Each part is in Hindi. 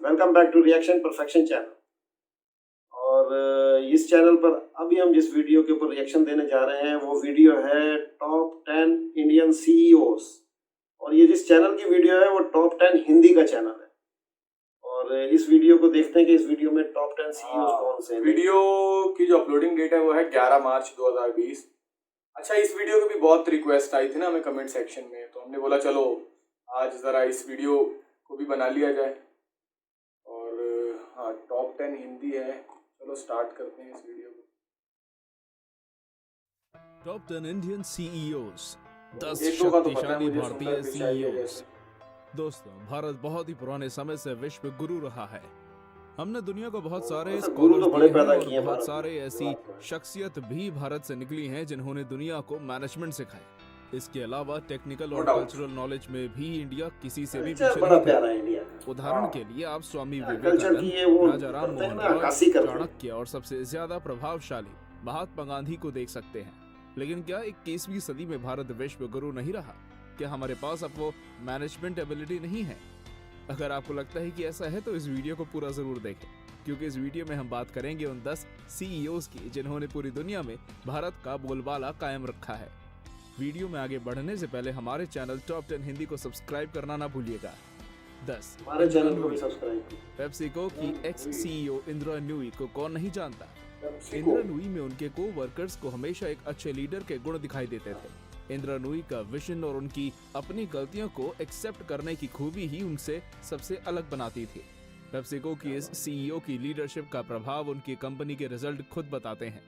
Welcome back to reaction perfection channel. और इस चैनल पर अभी हम जिस वीडियो के ऊपर रिएक्शन देने जा रहे हैं वो वीडियो है टॉप 10 इंडियन सीईओज। और ये जिस चैनल की वीडियो है वो टॉप 10 हिंदी का चैनल है। और इस वीडियो को देखते हैं कि इस वीडियो में टॉप 10 सीईओज कौन से हैं। वीडियो की जो अपलोडिंग डेट है वो है 11 मार्च 2020। अच्छा, इस वीडियो की भी बहुत रिक्वेस्ट आई थी ना हमें कमेंट सेक्शन में, तो हमने बोला चलो आज ज़रा इस वीडियो को भी बना लिया जाए। और हाँ, टॉप 10 हिंदी है, चलो स्टार्ट करते हैं इस वीडियो को। टॉप 10 इंडियन सीईओज, 10 एक दो का तो पता है शक्तिशाली मुझे, भारतीय सुंदर पिचाई है सीईओज। जैसे। दोस्तों, भारत बहुत ही पुराने समय से विश्व गुरु रहा है। हमने दुनिया को बहुत सारे वैसे गुरु तो स्कॉलर्स बड़े दिए हैं पैदा और किए बहुत भारत सारे में। ऐसी शख्सियत भी भारत से निकली हैं जिन्होंने दुनिया को मैनेजमेंट सिखाई। इसके अलावा टेक्निकल और No doubt। कल्चरल नॉलेज में भी इंडिया किसी से भी कल्चर पीछे बड़ा नहीं प्यारा था। है इंडिया का। उदाहरण के लिए आप स्वामी कल्चर की ये वो विवेकानंद, राजा राम करते हैं मोहन ना, रॉय, अक्कासी करते हैं। चाणक्य और सबसे ज्यादा प्रभावशाली महात्मा गांधी को देख सकते हैं। लेकिन क्या 21वीं सदी में भारत विश्व गुरु नहीं रहा? क्या हमारे पास अब वो मैनेजमेंट एबिलिटी नहीं है? अगर आपको लगता है कि ऐसा है तो इस वीडियो को पूरा जरूर देखें, क्योंकि इस वीडियो में हम बात करेंगे उन 10 सीईओज की जिन्होंने पूरी दुनिया में भारत का बोलबाला कायम रखा है। वीडियो में आगे बढ़ने से पहले हमारे चैनल टॉप 10 हिंदी को सब्सक्राइब करना ना भूलिएगा। 10 हमारे चैनल को भी सब्सक्राइब कीजिए। पेप्सिको की एक्स सीईओ इंदिरा नूई को कौन नहीं जानता? इंदिरा नूई में उनके को वर्कर्स को हमेशा एक अच्छे लीडर के गुण दिखाई देते थे। इंदिरा नूई का विजन और उनकी अपनी गलतियों को एक्सेप्ट करने की खूबी ही उनसे सबसे अलग बनाती थी। पेप्सिको की इस सीईओ की लीडरशिप का प्रभाव उनकी कंपनी के रिजल्ट खुद बताते हैं।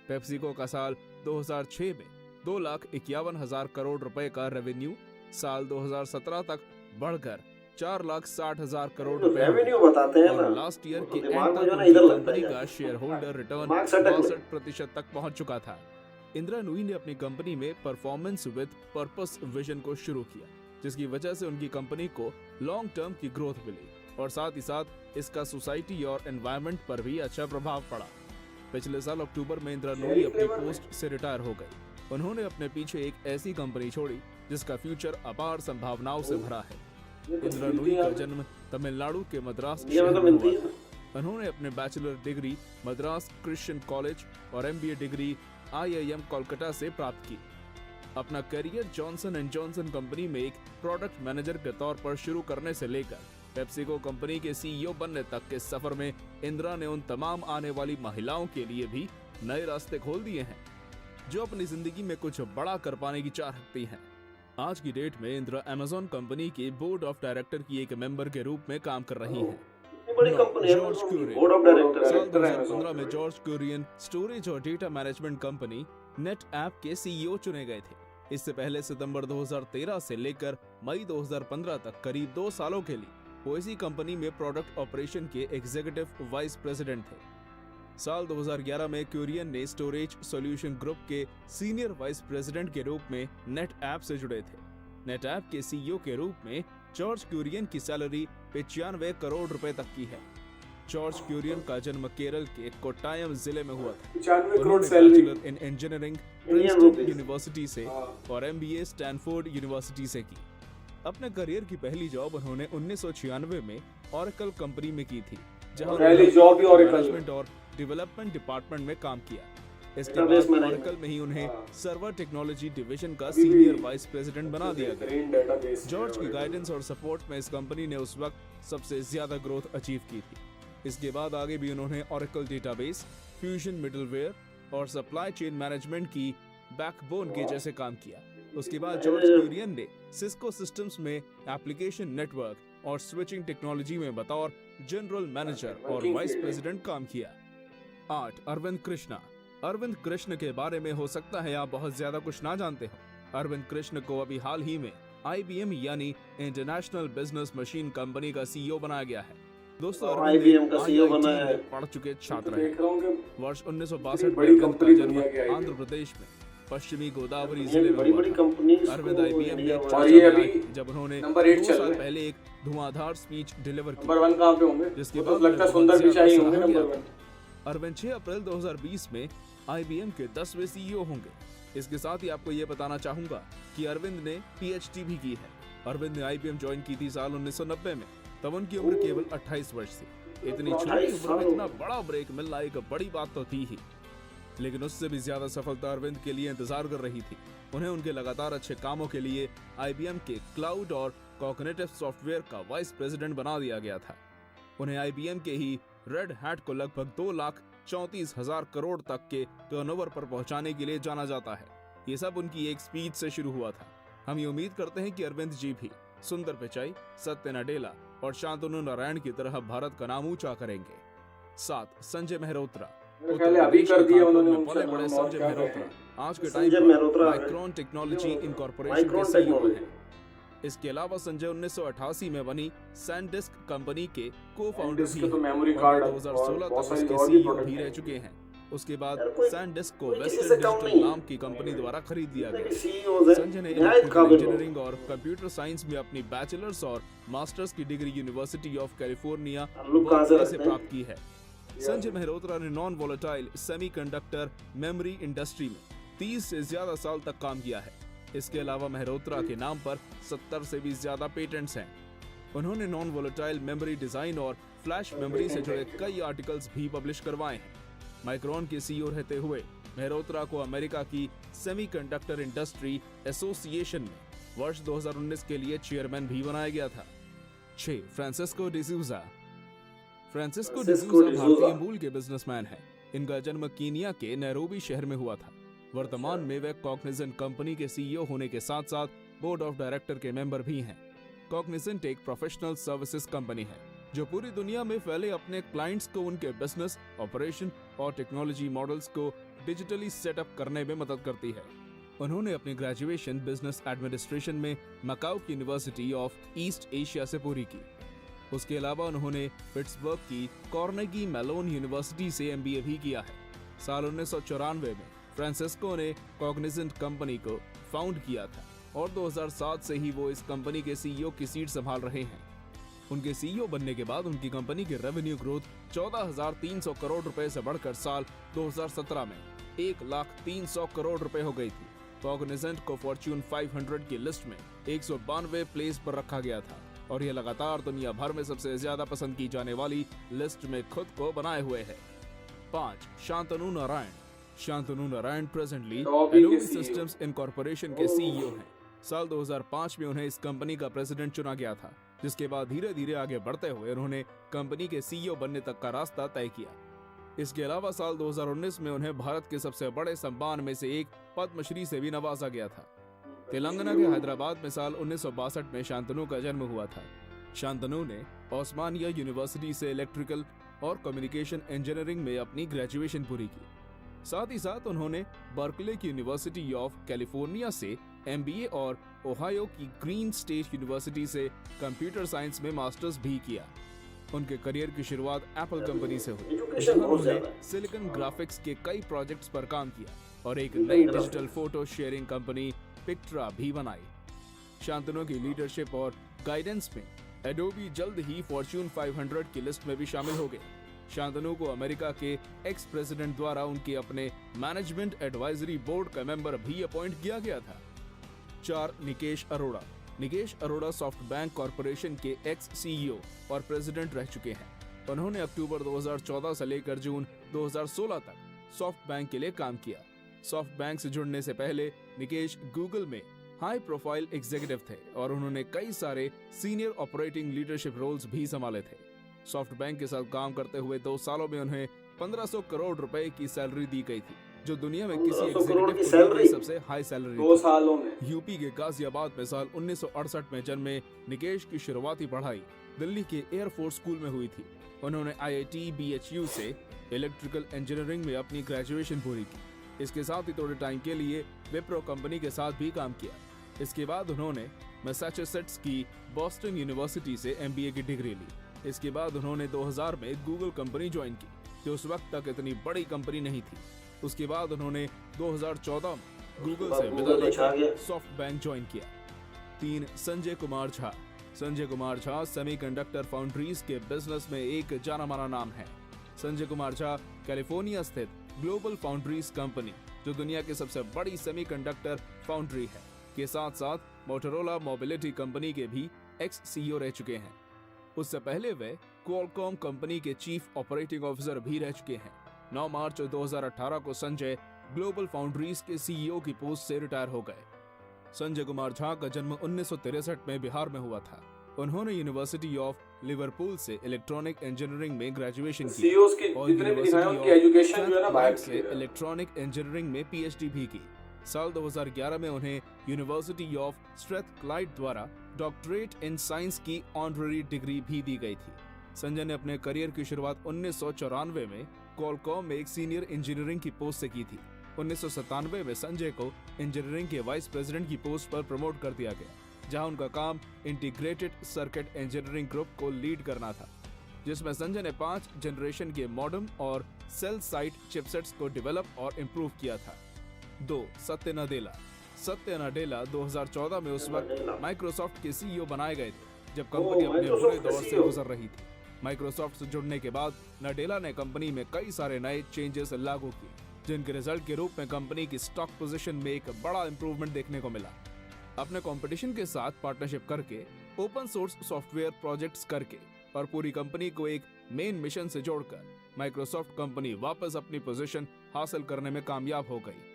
पेप्सिको का साल 2006 में 2,51,000 करोड़ रुपए का रेवेन्यू साल 2017 तक बढ़कर 4,60,000 करोड़ रुपए रेवेन्यू बताते हैं ना, और लास्ट ईयर के दिमाग एंड में तक जो ना इधर उनकी लगता कंपनी है का शेयर होल्डर रिटर्न दिमाग सटक गया। 62% तक पहुंच चुका था। इंदिरा नूई ने अपनी कंपनी में परफॉर्मेंस विद पर्पस विजन को शुरू किया, जिसकी वजह से उनकी कंपनी को लॉन्ग टर्म की ग्रोथ मिली और साथ ही साथ इसका सोसाइटी और एनवायरनमेंट पर भी अच्छा प्रभाव पड़ा। पिछले साल अक्टूबर में इंदिरा नूई अपनी पोस्ट से रिटायर हो गई। उन्होंने अपने पीछे एक ऐसी कंपनी छोड़ी जिसका फ्यूचर अपार संभावनाओं से भरा है। इंदिरा नूई का जन्म तमिलनाडु के मद्रास इंडिया में शहर तो में मिलती हुआ है। था। उन्होंने अपने bachelor degree Madras Christian college और एमबीए डिग्री IIM कोलकाता से प्राप्त की। अपना career Johnson and Johnson company में एक प्रोडक्ट मैनेजर के तौर पर शुरू करने से लेकर पेप्सिको कंपनी के सीईओ बनने तक के सफर में इंदिरा ने उन तमाम आने वाली महिलाओं के लिए भी नए रास्ते खोल दिए हैं जो अपनी जिंदगी में कुछ बड़ा कर पाने की चाह रखती हैं। आज की डेट में इंदिरा अमेज़न कंपनी के बोर्ड ऑफ डायरेक्टर की एक मेंबर के रूप में काम कर रही हैं। इतनी बड़ी कंपनी है, जॉर्ज क्यूरियन। बोर्ड ऑफ डायरेक्टर साल है। 2015 में जॉर्ज क्यूरियन स्टोरेज और data management company net app के सीईओ चुने गए थे। इससे पहले सितंबर 2013 से लेकर मई 2015 तक करीब 2 सालों के लिए वो इसी कंपनी में प्रोडक्ट ऑपरेशन के एग्जीक्यूटिव वाइस प्रेसिडेंट थे। साल 2011 में क्यूरियन ने स्टोरेज सॉल्यूशन ग्रुप के सीनियर वाइस प्रेसिडेंट के रूप में नेट ऐप से जुड़े थे। नेट ऐप के सीईओ के रूप में जॉर्ज क्यूरियन की सैलरी 95 करोड़ रुपए तक की है। जॉर्ज क्यूरियन का जन्म केरल के कोट्टायम जिले में हुआ था। 95 करोड़ उन्होंने salary. Bachelor in engineering Indian Princeton rupees. University से और एमबीए स्टैनफोर्ड यूनिवर्सिटी से की। अपने करियर की पहली जॉब उन्होंने 1996 में ऑरेकल कंपनी में की थी, जहां पहली जॉब ही Oracle में। मैनेजमेंट और डेवलपमेंट डिपार्टमेंट में काम किया। इसके Database बाद management। ऑरेकल में ही उन्हें हाँ। सर्वर टेक्नोलॉजी डिवीजन का अभी भी सीनियर वाइस प्रेसिडेंट बना दिया गया। बेहतरीन डेटाबेस जॉर्ज की है। गाइडेंस और सपोर्ट में इस कंपनी ने उस वक्त सबसे ज्यादा ग्रोथ अचीव की थी। इसके बाद आगे भी उन्होंने ऑरेकल डेटाबेस, फ्यूजन मिडलवेयर और सप्लाई चेन मैनेजमेंट की बैकबोन के जैसे काम किया। उसके बाद जॉर्ज क्यूरियन ने सिस्को सिस्टम्स में एप्लीकेशन नेटवर्क और स्विचिंग टेक्नोलॉजी में बतौर जनरल मैनेजर और वाइस प्रेसिडेंट काम किया। 8 अरविंद कृष्णा। अरविंद कृष्ण के बारे में हो सकता है आप बहुत ज्यादा कुछ ना जानते हो। अरविंद कृष्ण को अभी हाल ही में IBM यानी इंटरनेशनल बिजनेस मशीन कंपनी का सीईओ बनाया गया है। दोस्तों, अरविंद IBM का CEO IIT बना में है। पढ़ चुके छात्र देख हैं। रहा हूँ कि वर्ष इतनी 1962 बड़ी में अरविंद कंपनी का जन्म दुनिया की IBM। आंध्र प्रदेश में पश्चिमी गोदावरी ये जिले में बड़ी हुआ बड़ी था। कंपनी अरविंद IBM में और चर्चा ये में अभी आई जब उन्होंने नंबर 8 2 चल साल रहे हैं। पहले एक धुआंधार स्पीच डिलीवर की, नंबर 1 कहाँ पे होंगे? जिसके वो तो बाद लगता है उन्हें सुंदर बहुत पिचाई ज्यादा होंगे सराहा नंबर गया 1। अरविंद 6 अप्रैल 2020 में IBM के 10वें सीईओ होंगे। इसके साथ ही आपको ये बताना चाहूंगा कि अरविंद ने PhD भी की है। अरविंद ने IBM ज्वाइन की थी साल 1990 में। तब उनकी उम्र केवल 28 वर्ष थी। इतनी छोटी 28 उम्र में साल। इतना बड़ा ब्रेक मिलना एक बड़ी बात तो थी ही, लेकिन उससे भी ज्यादा सफलता अरविंद के लिए इंतजार कर रही थी। उन्हें उनके लगातार अच्छे कामों के लिए IBM के क्लाउड और कॉग्निटिव सॉफ्टवेयर का वाइस प्रेसिडेंट बना दिया गया था। उन्हें IBM के ही रेड हैट को लगभग 2,34,000 करोड़ तक के टर्नओवर पर पहुंचाने के लिए जाना जाता है। ये सब उनकी एक स्पीच से शुरू हुआ था। हम ये उम्मीद करते हैं कि अरविंद जी भी सुंदर पिचाई, सत्य नडेला और शांतनु नारायण की तरह भारत का नाम ऊंचा करेंगे। 7. संजय मेहरोत्रा। मेरे ख्याल है अभी कर दिया उन्होंने में उनसे पले बड़े नाम और संजय क्या मेहरोत्रा कहें। आज के संजय टाइम मेहरोत्रा पर है। माइक्रोन टेक्नोलॉजी इनकॉर्पोरेशन के माइक्रोन CEO टेक्नोलॉजी। हैं। इसके अलावा संजय 1988 में बनी सैनडिस्क कंपनी के को-फाउंडर भी SanDisk के तो हैं मेमोरी और कार्ड 2016 और बहुत तक सारी उसके और भी CEO प्रोडक्ट भी हैं। रह चुके हैं। उसके बाद यार कोई- सैनडिस्क को कोई किसी वेस्टर्न से कम डिजिटल नहीं। नाम की कंपनी द्वारा खरीद लिया गया। CEOs हैं, संजय ने निहायत इलेक्ट्रिकल काबिल लोग। इंजीनियरिंग और कंप्यूटर साइंस में अपनी बैचलर्स और मास्टर्स की डिग्री यूनिवर्सिटी ऑफ कैलिफोर्निया ताल्लुक कहाँ से बर्कले से रखते हैं? प्राप्त की है। संजय मेहरोत्रा ने non volatile semiconductor memory industry में 30 से ज्यादा साल तक काम किया है। इसके अलावा मेहरोत्रा के नाम पर 70 से भी ज्यादा पेटेंट्स हैं। उन्होंने नॉन वोलेटाइल मेमोरी डिजाइन और फ्लैश मेमोरी से जुड़े कई आर्टिकल्स भी पब्लिश करवाए हैं। माइक्रोन के CEO रहते हुए मेहरोत्रा को अमेरिका की सेमीकंडक्टर इंडस्ट्री एसोसिएशन में वर्ष 2019 के लिए चेयरमैन भी बनाया गया था। 6. फ्रांसिस्को डिसूजा। फ्रांसिस्को डिसूजा भारतीय मूल के बिजनेसमैन हैं। इनका जन्म कीनिया के नैरोबी शहर में हुआ था। वर्तमान में वे कॉग्निजेंट कंपनी के CEO होने के साथ साथ बोर्ड ऑफ डायरेक्टर के मेंबर भी हैं। कॉग्निजेंट एक प्रोफेशनल सर्विसेज कंपनी है जो पूरी दुनिया में फैले अपने क्लाइंट्स को उनके बिजनेस, ऑपरेशन और टेक्नोलॉजी मॉडल्स को डिजिटली सेटअप करने में मदद करती है। उन्होंने अपनी ग्रेजुएशन बिजनेस एडमिनिस्ट्रेशन में मकाऊ की यूनिवर्सिटी ऑफ ईस्ट एशिया से पूरी की। उसके अलावा उन्होंने पिट्सबर्ग की कॉर्नेगी मेलोन यूनिवर्सिटी से MBA भी किया है। साल 1994 में फ्रांसिस्को ने कॉग्निजेंट कंपनी को फाउंड किया था और 2007 से ही वो इस कंपनी के CEO की सीट संभाल रहे हैं। उनके CEO बनने के बाद उनकी कंपनी की रेवेन्यू ग्रोथ 14,300 करोड़ रुपए से बढ़कर साल 2017 में 1,300,000 करोड़ रुपए हो गई थी। कॉग्निजेंट को फॉर्च्यून 500 की लिस्ट में 192वें प्लेस पर रखा गया था और यह लगातार दुनिया भर में सबसे ज्यादा पसंद की जाने वाली लिस्ट में खुद को बनाए हुए है। 5. शांतनु नारायण। शांतनु नारायण प्रेजेंटली Adobe के एडोबी CEO सिस्टम्स इनकॉर्पोरेशन के CEO हैं। साल 2005 में उन्हें इस कंपनी का प्रेसिडेंट चुना गया था, जिसके बाद धीरे धीरे आगे बढ़ते हुए उन्होंने कंपनी के CEO बनने तक का रास्ता तय किया। इसके अलावा साल 2019 में उन्हें भारत के सबसे बड़े सम्मान में से एक पद्मश्री से भी नवाजा गया था। तेलंगाना के हैदराबाद में साल 1962 में शांतनु का जन्म हुआ था। शांतनु ने ओस्मानिया यूनिवर्सिटी से इलेक्ट्रिकल और कम्युनिकेशन इंजीनियरिंग में अपनी ग्रेजुएशन पूरी की। साथ ही साथ उन्होंने बर्कले की यूनिवर्सिटी ऑफ कैलिफोर्निया से MBA और ओहायो की ग्रीन स्टेट यूनिवर्सिटी से कंप्यूटर साइंस में मास्टर्स भी किया। उनके करियर की शुरुआत एप्पल कंपनी से हुई, एजुकेशन जहां बहुत उन्होंने ज्यादा है। सिलिकॉन ग्राफिक्स के कई प्रोजेक्ट्स पर काम किया और एक नई डिजिटल फोटो शेयरिंग कंपनी पिक्ट्रा भी बनाई। शांतनु की लीडरशिप और गाइडेंस में एडोबी जल्द ही फॉर्च्यून 500 की लिस्ट में भी शामिल हो गए। शांतनु को अमेरिका के एक्स प्रेसिडेंट द्वारा उनके अपने मैनेजमेंट एडवाइजरी बोर्ड का मेंबर भी अपॉइंट किया गया था। 4. Nikesh Arora. Nikesh Arora soft bank corporation के एक्स CEO और प्रेसिडेंट रह चुके हैं। उन्होंने अक्टूबर 2014 से लेकर जून 2016 तक सॉफ्ट बैंक के लिए काम किया। सॉफ्ट बैंक से जुड़ने से पहले निकेश गूगल में हाई प्रोफाइल एग्जीक्यूटिव थे और उन्होंने कई सारे सीनियर ऑपरेटिंग लीडरशिप रोल्स भी संभाले थे। सॉफ्ट बैंक के साथ काम करते हुए 2 सालों में उन्हें 1500 करोड़ रुपए की सैलरी दी गई थी, जो दुनिया में किसी 1500 करोड़ की एग्जीक्यूटिव को दी गई सैलरी? सबसे हाई सैलरी 2 थी। सालों में यूपी के गाजियाबाद में साल 1968 में जन्मे निकेश की शुरुआती पढ़ाई दिल्ली के एयरफोर्स स्कूल में हुई थी। उन्होंने IIT BHU से इलेक्ट्रिकल इंजीनियरिंग में अपनी ग्रेजुएशन पूरी की। इसके साथ ही थोड़े टाइम के लिए विप्रो कंपनी के साथ भी काम किया। इसके बाद उन्होंने मैसाचुसेट्स की बॉस्टन यूनिवर्सिटी से MBA की डिग्री ली। इसके बाद उन्होंने 2000 में गूगल कंपनी ज्वाइन की, जो उस वक्त तक इतनी बड़ी कंपनी नहीं थी। उसके बाद उन्होंने 2014 में गूगल से विदा लेकर सॉफ्ट बैंक ज्वाइन किया। 3. संजय कुमार झा। संजय कुमार झा सेमीकंडक्टर फाउंड्रीज के बिजनेस में एक जाना माना नाम है। संजय कुमार झा कैलिफोर्निया स्थित ग्लोबल फाउंड्रीज कंपनी, जो दुनिया की सबसे बड़ी सेमीकंडक्टर फाउंड्री है, के साथ साथ मोटोरोला मोबिलिटी कंपनी के भी एक्स CEO रह चुके हैं। उससे पहले वे क्वालकॉम कंपनी के चीफ ऑपरेटिंग ऑफिसर भी रह चुके हैं। 9 मार्च 2018 को संजय ग्लोबल फाउंड्रीज के सीईओ की पोस्ट से रिटायर हो गए। संजय कुमार झा का जन्म 1963 में बिहार में हुआ था। उन्होंने यूनिवर्सिटी ऑफ लिवरपूल से इलेक्ट्रॉनिक इंजीनियरिंग में ग्रेजुएशन की सीईओज के और जितने भी दिखाए उनकी यूनिवर्सिटी एजुकेशन जो है ना ऑफ बाहर से इलेक्ट्रॉनिक इंजीनियरिंग में पीएचडी भी की। साल 2011 में उन्हें यूनिवर्सिटी ऑफ स्ट्रेथक्लाइड द्वारा डॉक्टरेट इन साइंस की ऑनररी डिग्री भी दी गई थी। संजय ने अपने करियर की शुरुआत 1994 में क्वालकॉम में एक सीनियर इंजीनियरिंग की पोस्ट से की थी। 1997 में संजय को इंजीनियरिंग के वाइस प्रेसिडेंट की पोस्ट पर प्रमोट कर दिया गया, जहां उनका काम इंटीग्रेटेड सर्किट इंजीनियरिंग ग्रुप को लीड करना था, जिसमें संजय ने 5 जनरेशन के मॉडेम और सेल साइट चिपसेट्स को डेवलप और इम्प्रूव किया था। 2. सत्य नाडेला 2014 में उस वक्त माइक्रोसॉफ्ट के सीईओ बनाए गए थे, जब कंपनी अपने बुरे दौर से गुजर रही थी। माइक्रोसॉफ्ट से जुड़ने के बाद नाडेला ने कंपनी में कई सारे नए चेंजेस लागू किए, जिनके रिजल्ट के रूप में कंपनी की स्टॉक पोजीशन में एक बड़ा इंप्रूवमेंट देखने को मिला। अपने कंपटीशन के साथ पार्टनरशिप करके, ओपन सोर्स सॉफ्टवेयर प्रोजेक्ट्स करके और पूरी कंपनी को एक मेन मिशन से जोड़कर माइक्रोसॉफ्ट कंपनी वापस अपनी पोजीशन हासिल करने में कामयाब हो गई।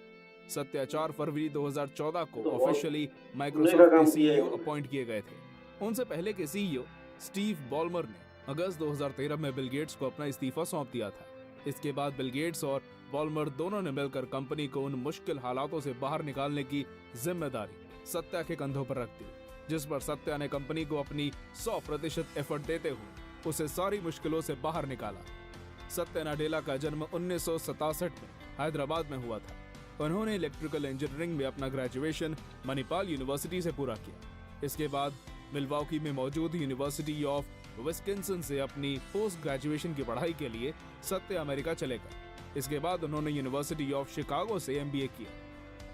सत्य 4 फरवरी 2014 को ऑफिशियली माइक्रोसॉफ्ट के सीईओ अपॉइंट किए गए थे। उनसे पहले के सीईओ स्टीव बॉलमर ने अगस्त 2013 में बिल गेट्स को अपना इस्तीफा सौंप दिया था। इसके बाद बिल गेट्स और बॉलमर दोनों ने मिलकर कंपनी को उन मुश्किल हालातों से बाहर निकालने की जिम्मेदारी सत्या के कंधों पर रख दी, जिस पर सत्या ने कंपनी को अपनी 100% एफर्ट देते हुए उसे सारी मुश्किलों से बाहर निकाला। सत्या नाडेला का जन्म 1967 में हैदराबाद में हुआ था। उन्होंने इलेक्ट्रिकल इंजीनियरिंग में अपना ग्रेजुएशन मणिपाल यूनिवर्सिटी से पूरा किया। इसके बाद मिल्वॉकी में मौजूद यूनिवर्सिटी ऑफ विस्कॉन्सिन से अपनी पोस्ट ग्रेजुएशन की पढ़ाई के लिए सत्य अमेरिका चले गए। इसके बाद उन्होंने यूनिवर्सिटी ऑफ शिकागो से एमबीए किया।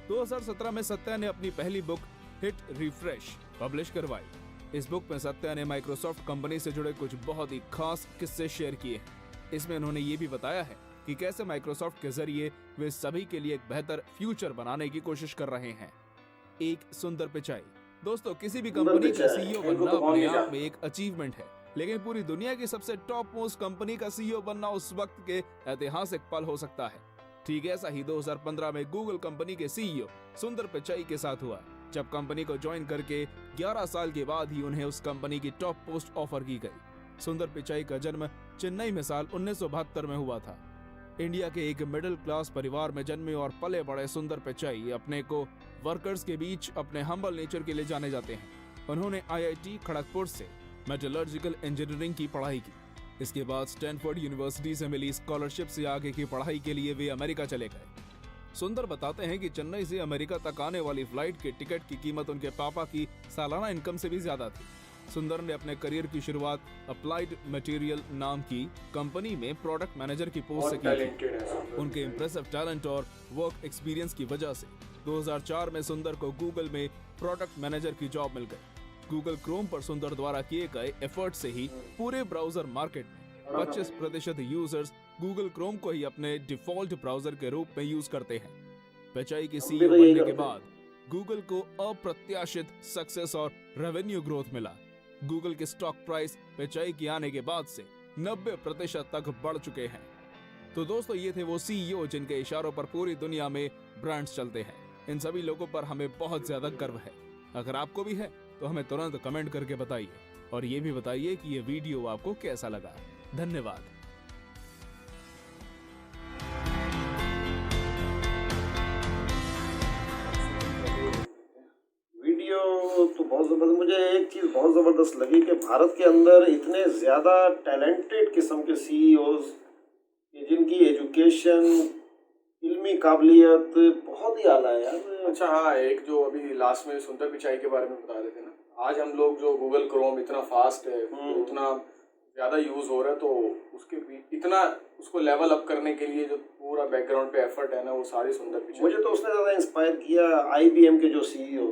2017 में सत्या ने अपनी पहली बुक हिट रिफ्रेश पब्लिश करवाई। इस बुक में सत्या ने माइक्रोसॉफ्ट कंपनी से जुड़े कुछ बहुत ही खास किस्से शेयर किए हैं। इसमें उन्होंने ये भी बताया है कि कैसे माइक्रोसॉफ्ट के जरिए वे सभी के लिए एक बेहतर फ्यूचर बनाने की कोशिश कर रहे हैं। एक सुंदर पिचाई। दोस्तों, किसी भी कंपनी का सीईओ बनना अपने आप में एक अचीवमेंट है, लेकिन पूरी दुनिया की सबसे टॉप मोस्ट कंपनी का सीईओ बनना उस वक्त के ऐतिहासिक पल हो सकता है। ठीक ऐसा ही 2015 में गूगल कंपनी के सीईओ सुंदर पिचाई के साथ हुआ, जब कंपनी को ज्वाइन करके 11 साल के बाद ही उन्हें उस कंपनी की टॉप पोस्ट ऑफर की गई। सुंदर पिचाई का जन्म चेन्नई में साल 1972 में हुआ था। इंडिया के एक मिडिल क्लास परिवार में जन्मे और पले बड़े सुंदर पिचाई अपने को वर्कर्स के बीच अपने हम्बल नेचर के लिए जाने जाते हैं। उन्होंने आईआईटी खड़गपुर से मेटलर्जिकल इंजीनियरिंग की पढ़ाई की। इसके बाद स्टैनफोर्ड यूनिवर्सिटी से मिली स्कॉलरशिप से आगे की पढ़ाई के लिए वे अमेरिका चले गए। सुंदर बताते हैं कि चेन्नई से अमेरिका तक आने वाली फ्लाइट के टिकट की कीमत उनके पापा की सालाना इनकम से भी ज्यादा थी। सुंदर ने अपने करियर की शुरुआत अप्लाइड मटेरियल नाम की कंपनी में प्रोडक्ट मैनेजर की पोस्ट से की थी। उनके इम्प्रेसिव टैलेंट और वर्क एक्सपीरियंस की वजह से 2004 में सुंदर को गूगल में प्रोडक्ट मैनेजर की जॉब मिल गई। गूगल क्रोम पर सुंदर द्वारा किए गए एफर्ट से ही पूरे ब्राउजर मार्केट में 25% यूजर्स गूगल क्रोम को ही अपने डिफॉल्ट ब्राउजर के रूप में यूज करते हैं। पिचाई के सीईओ बनने के बाद गूगल को अप्रत्याशित सक्सेस और रेवेन्यू ग्रोथ मिला। गूगल के स्टॉक प्राइस पिचाई के आने के बाद से 90% तक बढ़ चुके हैं। तो दोस्तों, ये थे वो सीईओ जिनके इशारों पर पूरी दुनिया में ब्रांड्स चलते हैं। इन सभी लोगों पर हमें बहुत ज्यादा गर्व है। अगर आपको भी है तो हमें तुरंत कमेंट करके बताइए, और ये भी बताइए कि ये वीडियो आपको कैसा लगा। धन्यवाद। वीडियो तो बहुत जबरदस्त, मुझे एक चीज़ बहुत ज़बरदस्त लगी कि भारत के अंदर इतने ज़्यादा टैलेंटेड किस्म के सीईओज जिनकी एजुकेशन, इल्मी काबिलियत बहुत ही आला है यार। अच्छा, हाँ, एक जो अभी लास्ट में सुंदर पिचाई के बारे में बता रहे थे ना, आज हम लोग जो गूगल क्रोम इतना फास्ट है, इतना ज़्यादा यूज़ हो रहा है, तो उसके इतना उसको लेवल अप करने के लिए जो पूरा बैकग्राउंड पे एफर्ट है ना, वो सारी सुंदर पिचाई। मुझे तो उसने ज़्यादा इंस्पायर किया IBM के जो सीईओ,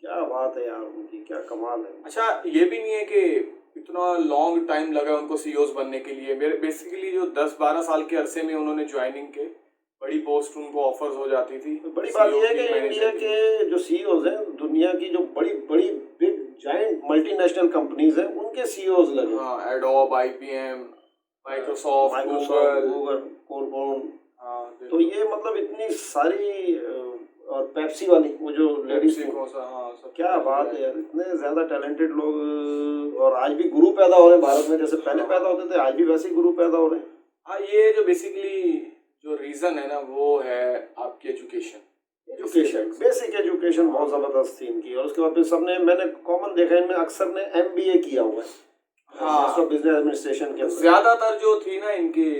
क्या बात है यार उनकी, क्या कमाल है। अच्छा, ये भी नहीं है कि इतना लॉन्ग टाइम लगा उनको सीईओज बनने के लिए। मेरे बेसिकली जो 10-12 साल के अरसे में उन्होंने ज्वाइनिंग के बड़ी पोस्ट उनको ऑफर्स हो जाती थी। बड़ी बात यह है कि इंडिया के जो सीईओज हैं, दुनिया की जो बड़ी बड़ी बिग जाइंट मल्टीनेशनल कंपनीज हैं उनके सीईओज लगे। हाँ, एडोब, IBM, माइक्रोसॉफ्ट, गूगल, कोलबॉन। हाँ, तो ये मतलब इतनी सारी और पेप्सी वाली वो जो लेडीज थी, हाँ, सब क्या बात है यार, इतने ज्यादा टैलेंटेड लोग। और आज भी गुरु पैदा हो रहे हैं भारत में, जैसे पहले पैदा होते थे आज भी वैसे ही गुरु पैदा हो रहे हैं। हाँ, ये जो बेसिकली जो रीजन है ना वो है आपकी एजुकेशन, बेसिक एजुकेशन बहुत जबरदस्त थी इनकी। और उसके बाद फिर सबने, मैंने कॉमन देखा है इनमें अक्सर ने MBA किया हुआ है, हाँ, बिजनेस एडमिनिस्ट्रेशन के अंदर। ज्यादातर जो थी ना इनके,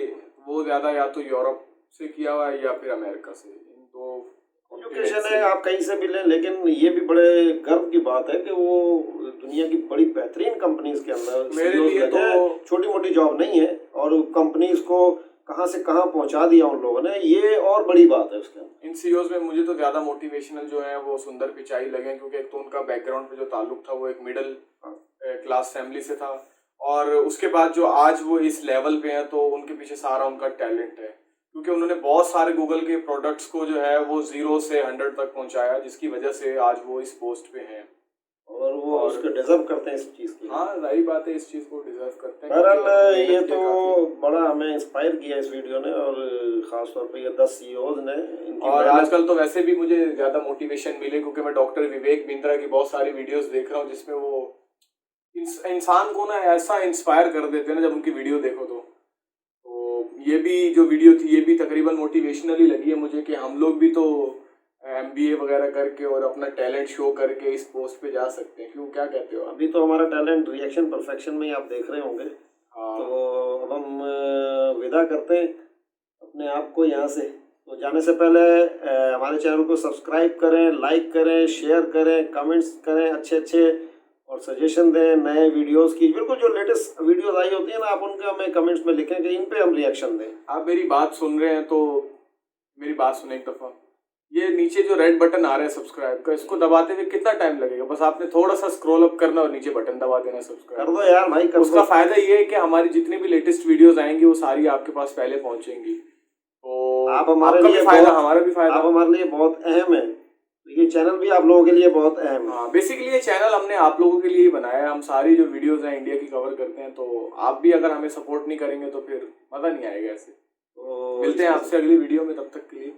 वो ज्यादा या तो यूरोप से किया हुआ है या फिर अमेरिका से, इन दो एजुकेशन है आप कहीं से भी लें। लेकिन ये भी बड़े गर्व की बात है कि वो दुनिया की बड़ी बेहतरीन कंपनीज के अंदर मेरे लिए तो छोटी मोटी जॉब नहीं है, और कंपनीज को कहाँ से कहाँ पहुंचा दिया उन लोगों ने, ये और बड़ी बात है उसके अंदर। इन सीईओज में मुझे तो ज्यादा मोटिवेशनल जो है वो सुंदर पिचाई लगे, क्योंकि एक तो उनका बैकग्राउंड पे जो ताल्लुक था वो एक मिडिल क्लास फैमिली से था, और उसके बाद जो आज वो इस लेवल पे हैं तो उनके पीछे सारा उनका टैलेंट है, क्योंकि उन्होंने बहुत सारे गूगल के प्रोडक्ट्स को जो है वो 0 से 100 तक पहुंचाया, जिसकी वजह से आज वो इस पोस्ट पे हैं, और वो उसको डिजर्व करते हैं इस चीज की। हाँ, सही बात है, इस चीज को डिजर्व करते हैं। बहरहाल ये तो बड़ा हमें इंस्पायर किया इस वीडियो ने, और खासतौर पे ये 10 CEOs ने इनकी। और आजकल तो वैसे भी मुझे ज्यादा मोटिवेशन मिले, क्योंकि मैं डॉक्टर विवेक बिंद्रा की बहुत सारी वीडियोस देख रहा हूँ, जिसमें वो इंसान को ना ऐसा इंस्पायर कर देते हैं ना जब उनकी वीडियो देखो तो ये भी जो वीडियो थी ये भी तकरीबन मोटिवेशनल ही लगी है मुझे, कि हम लोग भी तो MBA वगैरह करके और अपना टैलेंट शो करके इस पोस्ट पे जा सकते हैं। क्यों, क्या कहते हो? अभी तो हमारा टैलेंट रिएक्शन परफेक्शन में ही आप देख रहे होंगे। हाँ, तो अब हम विदा करते हैं अपने आप को यहाँ से। तो जाने से पहले हमारे चैनल को सब्सक्राइब करें, लाइक करें, शेयर करें, कमेंट्स करें अच्छे अच्छे, और सजेशन दें नए वीडियोस की। बिल्कुल जो लेटेस्ट वीडियोस आई होती है ना, आप उनका हमें कमेंट्स में लिखें कि इन पे हम रिएक्शन दें। आप मेरी बात सुन रहे हैं तो मेरी बात सुने एक दफ़ा। ये नीचे जो रेड बटन आ रहा है सब्सक्राइब का, इसको दबाते हुए कितना टाइम लगेगा? बस आपने थोड़ा सा स्क्रॉल अप करना और नीचे बटन दबा देना सब्सक्राइब। कर दो यार भाई, कर उसका दो। फायदा ये है कि हमारी जितनी भी लेटेस्ट वीडियोस आएंगी वो सारी आपके पास पहले पहुंचेंगी, तो आप हमारे आपका लिए भी फायदा, बहुत, हमारा भी फायदा। आप हमारे लिए बहुत अहम है, तो ये चैनल भी आप लोगों के लिए बहुत अहम है। हाँ, बेसिकली ये चैनल हमने आप लोगों के लिए ही बनाया है। हम सारी जो वीडियोस हैं इंडिया की कवर करते हैं, तो आप भी अगर हमें सपोर्ट नहीं करेंगे तो फिर मजा नहीं आएगा ऐसे। तो मिलते हैं आपसे अगली वीडियो में, तब तक के लिए